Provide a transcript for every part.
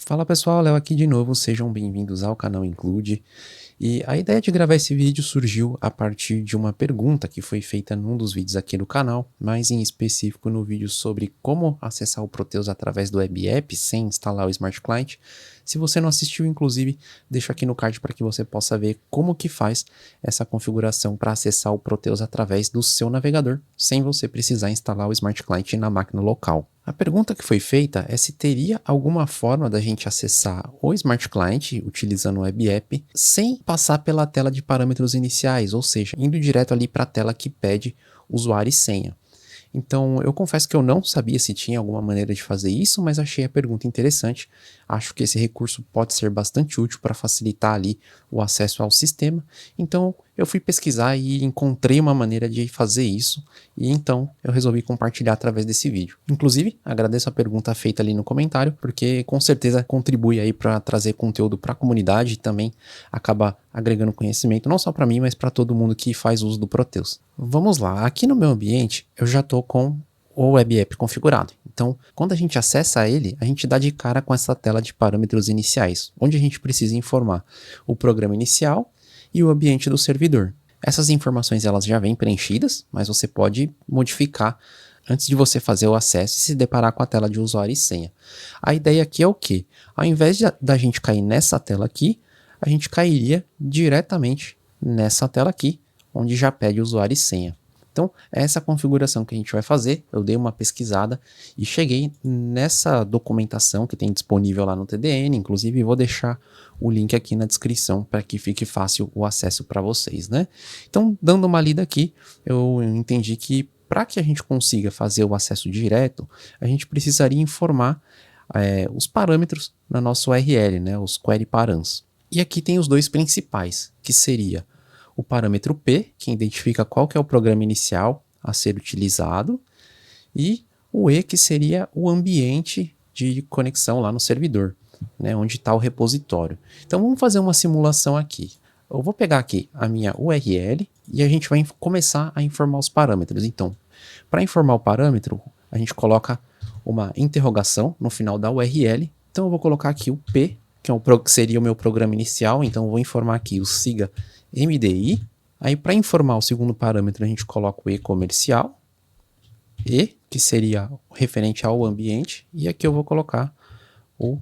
Fala pessoal, Léo aqui de novo, sejam bem-vindos ao canal Include. E a ideia de gravar esse vídeo surgiu a partir de uma pergunta que foi feita num dos vídeos aqui do canal, mais em específico no vídeo sobre como acessar o Proteus através do Web App sem instalar o Smart Client. Se você não assistiu, inclusive, deixo aqui no card para que você possa ver como que faz essa configuração para acessar o Proteus através do seu navegador, sem você precisar instalar o Smart Client na máquina local. A pergunta que foi feita é se teria alguma forma da gente acessar o Smart Client utilizando o Web App sem passar pela tela de parâmetros iniciais, ou seja, indo direto ali para a tela que pede usuário e senha. Então, eu confesso que eu não sabia se tinha alguma maneira de fazer isso, mas achei a pergunta interessante. Acho que esse recurso pode ser bastante útil para facilitar ali o acesso ao sistema. Então, eu fui pesquisar e encontrei uma maneira de fazer isso, e então eu resolvi compartilhar através desse vídeo. Inclusive, agradeço a pergunta feita ali no comentário, porque com certeza contribui aí para trazer conteúdo para a comunidade e também acaba agregando conhecimento, não só para mim, mas para todo mundo que faz uso do Proteus. Vamos lá, aqui no meu ambiente eu já estou com o Web App configurado. Então, quando a gente acessa ele, a gente dá de cara com essa tela de parâmetros iniciais, onde a gente precisa informar o programa inicial e o ambiente do servidor. Essas informações elas já vêm preenchidas, mas você pode modificar antes de você fazer o acesso e se deparar com a tela de usuário e senha. A ideia aqui é o quê? Ao invés da gente cair nessa tela aqui, a gente cairia diretamente nessa tela aqui, onde já pede usuário e senha. Então, é essa configuração que a gente vai fazer. Eu dei uma pesquisada e cheguei nessa documentação que tem disponível lá no TDN, inclusive vou deixar o link aqui na descrição para que fique fácil o acesso para vocês, né? Então, dando uma lida aqui, eu entendi que para que a gente consiga fazer o acesso direto, a gente precisaria informar os parâmetros na nossa URL, né? Os query params. E aqui tem os dois principais, que seria o parâmetro P, que identifica qual que é o programa inicial a ser utilizado, e o E, que seria o ambiente de conexão lá no servidor, né, onde está o repositório. Então vamos fazer uma simulação aqui. Eu vou pegar aqui a minha URL e a gente vai começar a informar os parâmetros. Então, para informar o parâmetro, a gente coloca uma interrogação no final da URL. Então eu vou colocar aqui o P, que seria o meu programa inicial. Então eu vou informar aqui o siga MDI. Aí para informar o segundo parâmetro a gente coloca o E comercial, E, que seria referente ao ambiente, e aqui eu vou colocar o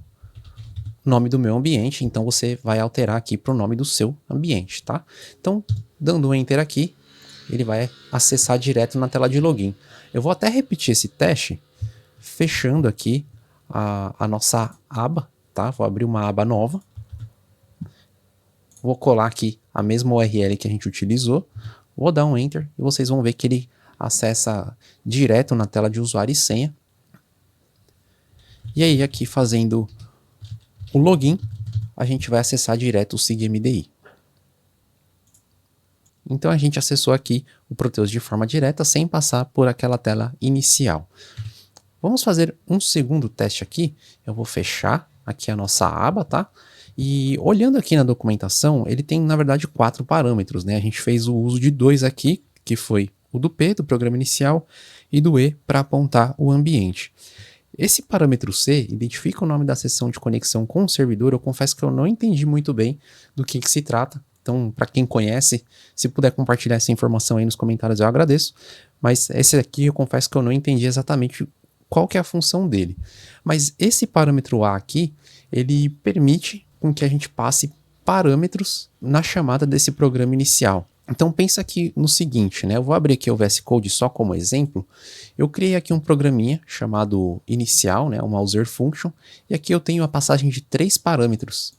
nome do meu ambiente, então você vai alterar aqui para o nome do seu ambiente, tá? Então, dando um Enter aqui, ele vai acessar direto na tela de login. Eu vou até repetir esse teste, fechando aqui a nossa aba, tá? Vou abrir uma aba nova. Vou colar aqui a mesma URL que a gente utilizou, vou dar um Enter e vocês vão ver que ele acessa direto na tela de usuário e senha. E aí aqui fazendo o login, a gente vai acessar direto o SIG-MDI. Então a gente acessou aqui o Proteus de forma direta, sem passar por aquela tela inicial. Vamos fazer um segundo teste aqui. Eu vou fechar aqui a nossa aba, tá? E olhando aqui na documentação, ele tem na verdade 4 parâmetros, né? A gente fez o uso de 2 aqui, que foi o do P, do programa inicial, e do E para apontar o ambiente. Esse parâmetro C identifica o nome da sessão de conexão com o servidor. Eu confesso que eu não entendi muito bem do que se trata. Então, para quem conhece, se puder compartilhar essa informação aí nos comentários, eu agradeço. Mas esse aqui eu confesso que eu não entendi exatamente qual que é a função dele. Mas esse parâmetro A aqui, ele permite com que a gente passe parâmetros na chamada desse programa inicial. Então pensa aqui no seguinte, né? Eu vou abrir aqui o VS Code só como exemplo. Eu criei aqui um programinha chamado inicial, né? Uma user function, e aqui eu tenho a passagem de 3 parâmetros.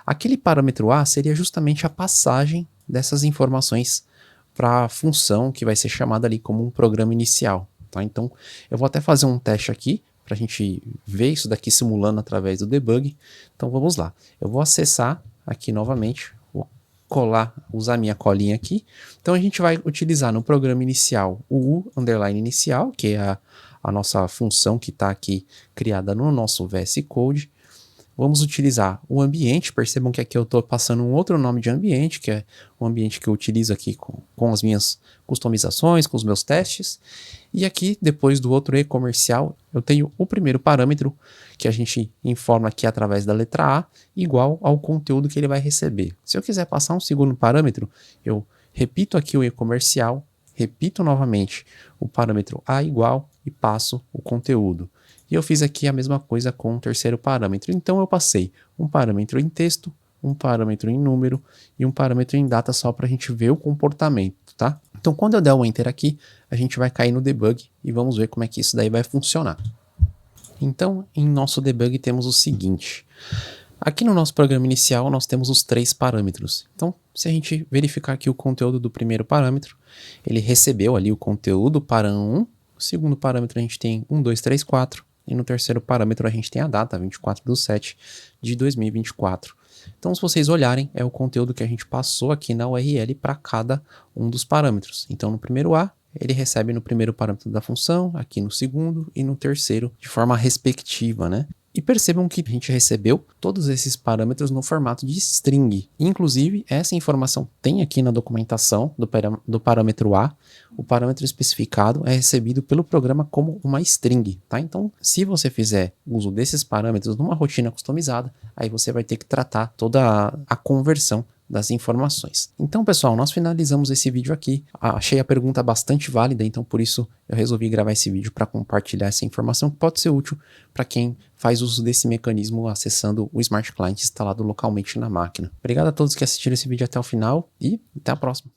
Aquele parâmetro A seria justamente a passagem dessas informações para a função que vai ser chamada ali como um programa inicial, tá? Então eu vou até fazer um teste aqui para a gente ver isso daqui simulando através do debug. Então vamos lá. Eu vou acessar aqui novamente, vou colar, usar minha colinha aqui. Então a gente vai utilizar no programa inicial o U_inicial, que é a nossa função que está aqui criada no nosso VS Code. vamos utilizar o ambiente. Percebam que aqui eu estou passando um outro nome de ambiente, que é o ambiente que eu utilizo aqui com as minhas customizações, com os meus testes. E aqui, depois do outro e-comercial, eu tenho o primeiro parâmetro, que a gente informa aqui através da letra A, igual ao conteúdo que ele vai receber. Se eu quiser passar um segundo parâmetro, eu repito aqui o e-comercial, repito novamente o parâmetro A igual e passo o conteúdo. E eu fiz aqui a mesma coisa com o terceiro parâmetro. Então eu passei um parâmetro em texto, um parâmetro em número e um parâmetro em data só para a gente ver o comportamento, tá? Então quando eu der o Enter aqui, a gente vai cair no debug e vamos ver como é que isso daí vai funcionar. Então em nosso debug temos o seguinte. Aqui no nosso programa inicial nós temos os 3 parâmetros. Então se a gente verificar aqui o conteúdo do primeiro parâmetro, ele recebeu ali o conteúdo param1, o segundo parâmetro a gente tem 1, 2, 3, 4, e no terceiro parâmetro a gente tem a data, 24/7 de 2024. Então se vocês olharem, é o conteúdo que a gente passou aqui na URL para cada um dos parâmetros. Então no primeiro A, ele recebe no primeiro parâmetro da função, aqui no segundo e no terceiro, de forma respectiva, né? E percebam que a gente recebeu todos esses parâmetros no formato de string. Inclusive, essa informação tem aqui na documentação do parâmetro A. O parâmetro especificado é recebido pelo programa como uma string, tá? Então, se você fizer uso desses parâmetros numa rotina customizada, aí você vai ter que tratar toda a conversão das informações. Então, pessoal, nós finalizamos esse vídeo aqui. Achei a pergunta bastante válida, então por isso eu resolvi gravar esse vídeo para compartilhar essa informação que pode ser útil para quem faz uso desse mecanismo acessando o Smart Client instalado localmente na máquina. Obrigado a todos que assistiram esse vídeo até o final e até a próxima.